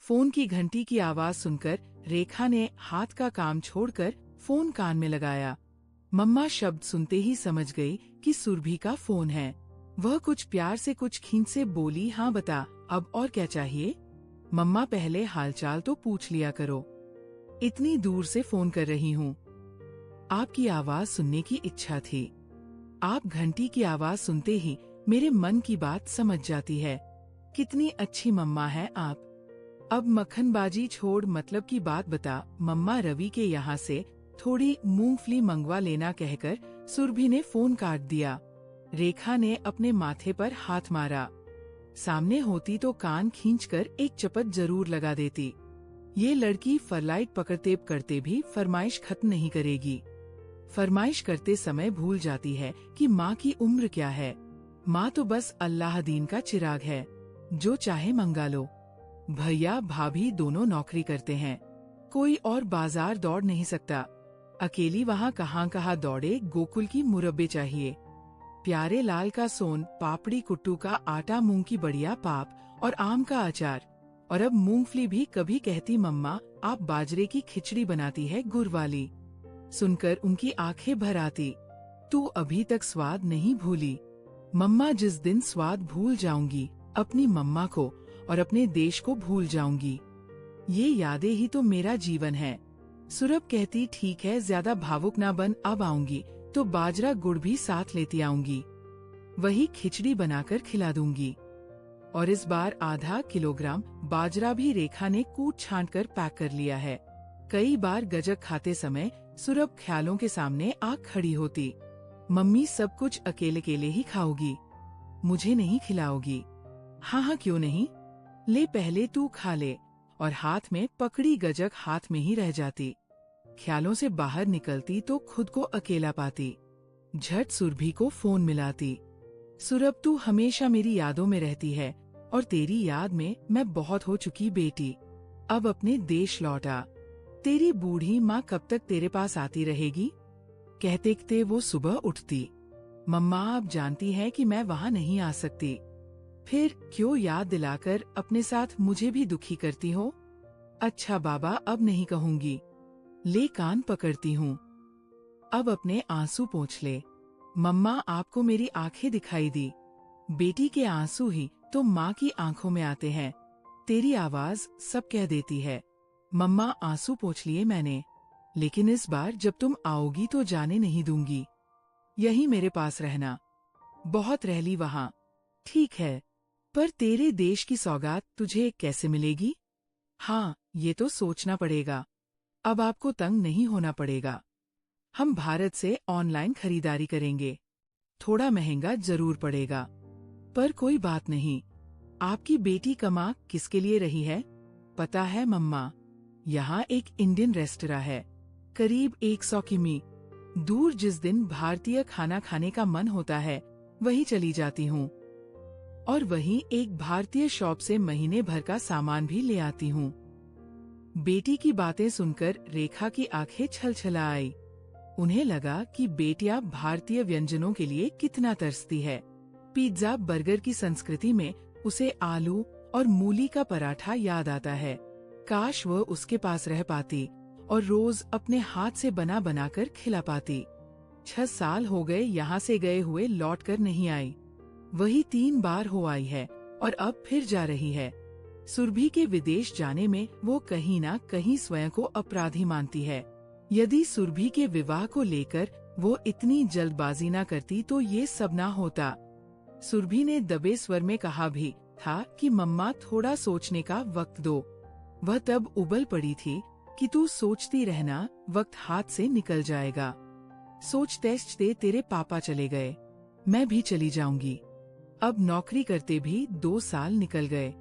Phone की घंटी की आवाज सुनकर रेखा ने हाथ का काम छोड़कर फोन कान में लगाया। मम्मा शब्द सुनते ही समझ गई कि सुरभि का फोन है। वह कुछ प्यार से कुछ खींच से बोली, हाँ बता, अब और क्या चाहिए? मम्मा पहले हालचाल तो पूछ लिया करो, इतनी दूर से फोन कर रही हूँ। आपकी आवाज सुनने की इच्छा थी। आप घंटी की आवाज सुनते ही मेरे मन की बात समझ जाती है। कितनी अच्छी मम्मा है आप। अब मक्खनबाजी छोड़ मतलब की बात बता। मम्मा रवि के यहाँ से थोड़ी मूंगफली मंगवा लेना कहकर सुरभि ने फोन काट दिया। रेखा ने अपने माथे पर हाथ मारा। सामने होती तो कान खींचकर एक चपत जरूर लगा देती। ये लड़की फरलाइट पकड़ते करते भी फरमाइश खत्म नहीं करेगी। फरमाइश करते समय भूल जाती है कि माँ की उम्र क्या है। माँ तो बस अल्लाह दीन का चिराग है, जो चाहे मंगा लो। भैया भाभी दोनों नौकरी करते हैं, कोई और बाजार दौड़ नहीं सकता। अकेली वहाँ कहाँ दौड़े। गोकुल की मुरब्बे चाहिए, प्यारे लाल का सोन पापड़ी, कुट्टू का आटा, मूंग की बढ़िया पाप और आम का अचार। और अब मूंगफली भी। कभी कहती, मम्मा आप बाजरे की खिचड़ी बनाती है गुड़ वाली। सुनकर उनकी आंखें भर आती। तू अभी तक स्वाद नहीं भूली। मम्मा, जिस दिन स्वाद भूल जाऊंगी अपनी मम्मा को और अपने देश को भूल जाऊंगी। ये यादें ही तो मेरा जीवन है। सुरभ कहती, ठीक है, ज्यादा भावुक ना बन, अब आऊंगी तो बाजरा गुड़ भी साथ लेती आऊंगी। वही खिचड़ी बनाकर खिला दूंगी। और इस बार आधा किलोग्राम बाजरा भी रेखा ने कूट छांट कर पैक कर लिया है। कई बार गजक खाते समय सुरभ ख्यालों के सामने आ खड़ी होती। मम्मी सब कुछ अकेले अकेले ही खाओगी, मुझे नहीं खिलाओगी? हाँ, क्यों नहीं, ले पहले तू खा ले। और हाथ में पकड़ी गजक हाथ में ही रह जाती। ख्यालों से बाहर निकलती तो खुद को अकेला पाती। झट सुरभि को फोन मिलाती। सुरभ, तू हमेशा मेरी यादों में रहती है और तेरी याद में मैं बहुत हो चुकी बेटी। अब अपने देश लौटा। तेरी बूढ़ी माँ कब तक तेरे पास आती रहेगी? कहते कहते वो सुबह उठती। मम्मा, आप जानती हैं कि मैं वहाँ नहीं आ सकती। फिर क्यों याद दिलाकर अपने साथ मुझे भी दुखी करती हो? अच्छा बाबा, अब नहीं कहूँगी। ले कान पकड़ती हूँ, अब अपने आंसू पोंछ ले। मम्मा, आपको मेरी आंखें दिखाई दी। बेटी के आंसू ही तो माँ की आंखों में आते हैं। तेरी आवाज सब कह देती है। मम्मा, आंसू पोंछ लिए मैंने, लेकिन इस बार जब तुम आओगी तो जाने नहीं दूंगी। यही मेरे पास रहना। बहुत रह ली वहाँ, ठीक है, पर तेरे देश की सौगात तुझे कैसे मिलेगी? हाँ, ये तो सोचना पड़ेगा। अब आपको तंग नहीं होना पड़ेगा। हम भारत से ऑनलाइन खरीदारी करेंगे। थोड़ा महंगा जरूर पड़ेगा, पर कोई बात नहीं। आपकी बेटी कमा किसके लिए रही है पता है मम्मा? यहाँ एक इंडियन रेस्टोरेंट है, करीब 100 किमी दूर। जिस दिन भारतीय खाना खाने का मन होता है वही चली जाती हूँ, और वहीं एक भारतीय शॉप से महीने भर का सामान भी ले आती हूँ। बेटी की बातें सुनकर रेखा की आंखें छलछला आई। उन्हें लगा कि बेटियां भारतीय व्यंजनों के लिए कितना तरसती है। पिज्जा बर्गर की संस्कृति में उसे आलू और मूली का पराठा याद आता है। काश वह उसके पास रह पाती और रोज अपने हाथ से बना बनाकर खिला पाती। 6 साल हो गए यहाँ से गए हुए, लौट कर नहीं आई। वही 3 बार हो आई है और अब फिर जा रही है। सुरभि के विदेश जाने में वो कहीं ना कहीं स्वयं को अपराधी मानती है। यदि सुरभि के विवाह को लेकर वो इतनी जल्दबाजी न करती तो ये सब ना होता। सुरभि ने दबे स्वर में कहा भी था कि मम्मा, थोड़ा सोचने का वक्त दो। वह तब उबल पड़ी थी कि तू सोचती रहना, वक्त हाथ से निकल जाएगा। सोचते तेरे पापा चले गए, मैं भी चली जाऊंगी। अब नौकरी करते भी 2 साल निकल गए।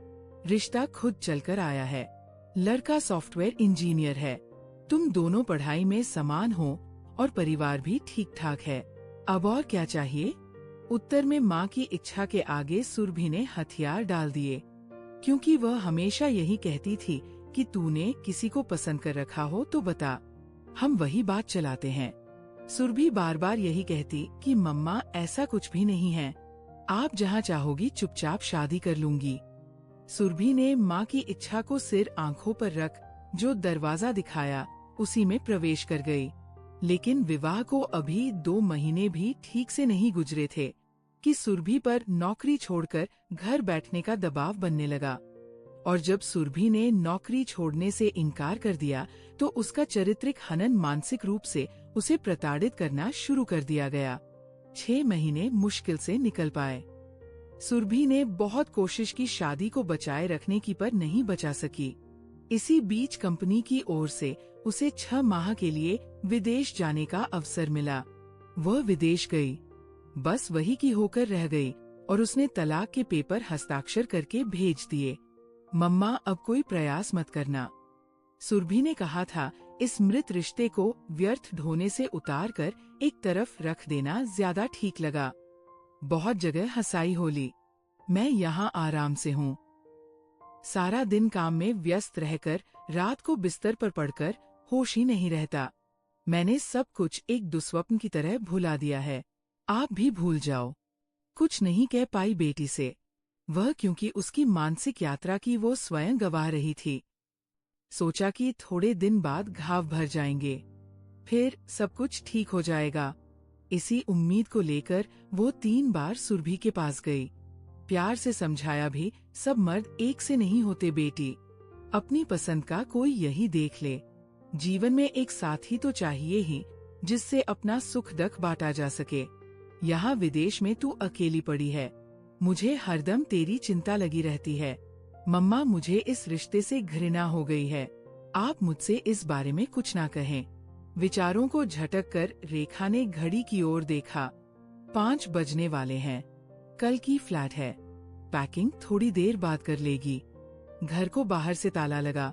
रिश्ता खुद चलकर आया है। लड़का सॉफ्टवेयर इंजीनियर है। तुम दोनों पढ़ाई में समान हो और परिवार भी ठीक ठाक है। अब और क्या चाहिए? उत्तर में माँ की इच्छा के आगे सुरभि ने हथियार डाल दिए, क्योंकि वह हमेशा यही कहती थी कि तूने किसी को पसंद कर रखा हो तो बता, हम वही बात चलाते हैं। सुरभि बार बार यही कहती कि मम्मा, ऐसा कुछ भी नहीं है, आप जहाँ चाहोगी चुपचाप शादी कर लूंगी। सुरभि ने माँ की इच्छा को सिर आंखों पर रख जो दरवाजा दिखाया उसी में प्रवेश कर गई। लेकिन विवाह को अभी 2 महीने भी ठीक से नहीं गुजरे थे कि सुरभि पर नौकरी छोड़कर घर बैठने का दबाव बनने लगा। और जब सुरभि ने नौकरी छोड़ने से इनकार कर दिया तो उसका चारित्रिक हनन मानसिक रूप से उसे प्रताड़ित करना शुरू कर दिया गया। 6 महीने मुश्किल से निकल पाए। सुरभि ने बहुत कोशिश की शादी को बचाए रखने की, पर नहीं बचा सकी। इसी बीच कंपनी की ओर से उसे 6 माह के लिए विदेश जाने का अवसर मिला। वह विदेश गई, बस वही की होकर रह गई और उसने तलाक के पेपर हस्ताक्षर करके भेज दिए। मम्मा अब कोई प्रयास मत करना। सुरभि ने कहा था इस मृत रिश्ते को व्यर्थ ढोने से उतार कर एक तरफ रख देना ज्यादा ठीक लगा। बहुत जगह हंसाई होली। मैं यहाँ आराम से हूँ। सारा दिन काम में व्यस्त रहकर रात को बिस्तर पर पड़कर होश ही नहीं रहता। मैंने सब कुछ एक दुस्वप्न की तरह भुला दिया है। आप भी भूल जाओ। कुछ नहीं कह पाई बेटी से, वह क्योंकि उसकी मानसिक यात्रा की वो स्वयं गवाह रही थी। सोचा कि थोड़े दिन बाद घाव भर जाएंगे, फिर सब कुछ ठीक हो जाएगा। इसी उम्मीद को लेकर वो 3 बार सुरभि के पास गई। प्यार से समझाया भी, सब मर्द एक से नहीं होते बेटी। अपनी पसंद का कोई यही देख ले। जीवन में एक साथी तो चाहिए ही, जिससे अपना सुख दुख बांटा जा सके। यहाँ विदेश में तू अकेली पड़ी है। मुझे हरदम तेरी चिंता लगी रहती है। मम्मा, मुझे इस रिश्ते से घृणा हो गई है। आप मुझसे इस बारे में कुछ ना कहें। विचारों को झटक कर रेखा ने घड़ी की ओर देखा। 5 बजने वाले हैं। कल की फ्लैट है। पैकिंग थोड़ी देर बाद कर लेगी। घर को बाहर से ताला लगा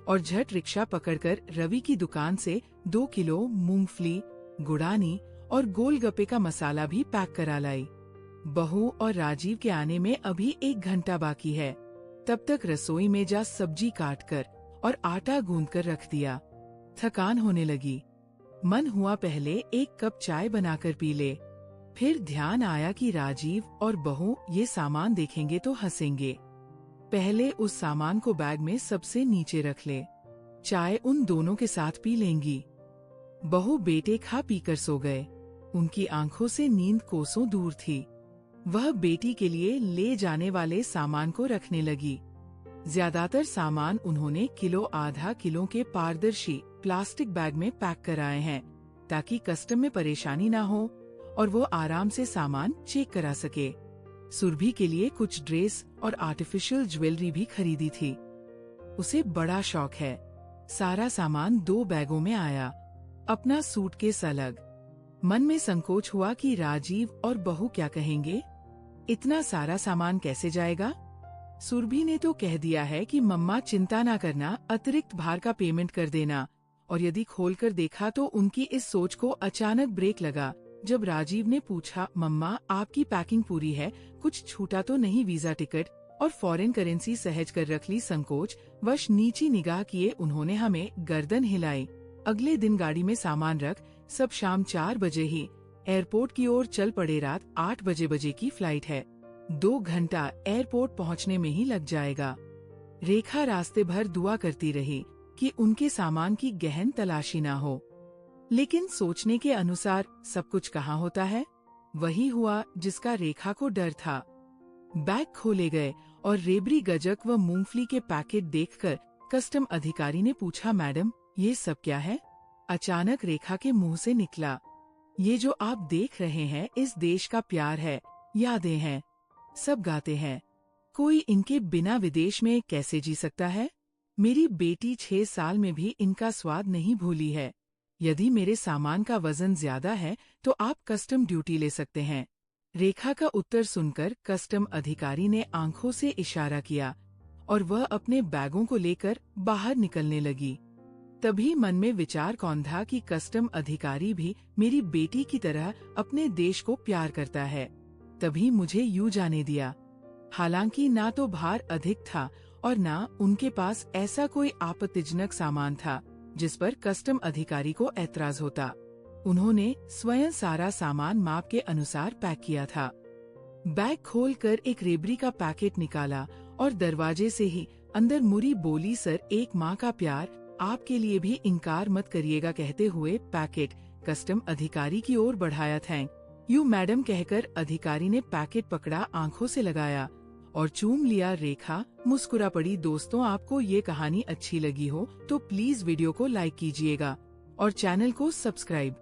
और झट रिक्शा पकड़कर रवि की दुकान से 2 किलो मूंगफली, गुड़ानी और गोलगप्पे का मसाला भी पैक करा लाई। बहू और राजीव के आने में अभी 1 घंटा बाकी है। तब तक रसोई में जा सब्जी काट कर और आटा गूंद कर रख दिया। थकान होने लगी। मन हुआ पहले 1 कप चाय बनाकर पी ले। फिर ध्यान आया कि राजीव और बहू ये सामान देखेंगे तो हंसेंगे। पहले उस सामान को बैग में सबसे नीचे रख ले। चाय उन दोनों के साथ पी लेंगी। बहू बेटे खा पीकर सो गए। उनकी आंखों से नींद कोसों दूर थी। वह बेटी के लिए ले जाने वाले सामान को रखने लगी। ज्यादातर सामान उन्होंने किलो आधा किलो के पारदर्शी प्लास्टिक बैग में पैक कराए हैं, ताकि कस्टम में परेशानी ना हो और वो आराम से सामान चेक करा सके। सुरभि के लिए कुछ ड्रेस और आर्टिफिशियल ज्वेलरी भी खरीदी थी। उसे बड़ा शौक है। सारा सामान 2 बैगों में आया, अपना सूटकेस अलग। मन में संकोच हुआ कि राजीव और बहू क्या कहेंगे। इतना सारा सामान कैसे जाएगा। सुरभि ने तो कह दिया है कि मम्मा चिंता ना करना, अतिरिक्त भार का पेमेंट कर देना। और यदि खोलकर देखा तो उनकी इस सोच को अचानक ब्रेक लगा जब राजीव ने पूछा, मम्मा आपकी पैकिंग पूरी है, कुछ छूटा तो नहीं। वीजा टिकट और फॉरेन करेंसी सहज कर रख ली। संकोच वश नीची निगाह किए उन्होंने हमें गर्दन हिलाई। अगले दिन गाड़ी में सामान रख सब शाम 4 बजे ही एयरपोर्ट की ओर चल पड़े। रात 8 बजे की फ्लाइट है। 2 घंटा एयरपोर्ट पहुंचने में ही लग जाएगा। रेखा रास्ते भर दुआ करती रही कि उनके सामान की गहन तलाशी ना हो। लेकिन सोचने के अनुसार सब कुछ कहाँ होता है। वही हुआ जिसका रेखा को डर था। बैग खोले गए और रेबड़ी गजक व मूंगफली के पैकेट देखकर कस्टम अधिकारी ने पूछा, मैडम ये सब क्या है। अचानक रेखा के मुंह से निकला, ये जो आप देख रहे हैं इस देश का प्यार है, यादें हैं। सब गाते हैं। कोई इनके बिना विदेश में कैसे जी सकता है। मेरी बेटी 6 साल में भी इनका स्वाद नहीं भूली है। यदि मेरे सामान का वजन ज्यादा है तो आप कस्टम ड्यूटी ले सकते हैं। रेखा का उत्तर सुनकर कस्टम अधिकारी ने आंखों से इशारा किया और वह अपने बैगों को लेकर बाहर निकलने लगी। तभी मन में विचार कौंधा कि कस्टम अधिकारी भी मेरी बेटी की तरह अपने देश को प्यार करता है, तभी मुझे यूं जाने दिया। हालांकि ना तो भार अधिक था और ना उनके पास ऐसा कोई आपत्तिजनक सामान था जिस पर कस्टम अधिकारी को ऐतराज होता। उन्होंने स्वयं सारा सामान माप के अनुसार पैक किया था। बैग खोलकर एक रेबड़ी का पैकेट निकाला और दरवाजे से ही अंदर मुरी बोली, सर एक माँ का प्यार, आपके लिए भी इनकार मत करिएगा, कहते हुए पैकेट कस्टम अधिकारी की ओर बढ़ाया। थैंक यू मैडम कहकर अधिकारी ने पैकेट पकड़ा, आंखों से लगाया और चूम लिया। रेखा मुस्कुरा पड़ी। दोस्तों, आपको ये कहानी अच्छी लगी हो तो प्लीज वीडियो को लाइक कीजिएगा और चैनल को सब्सक्राइब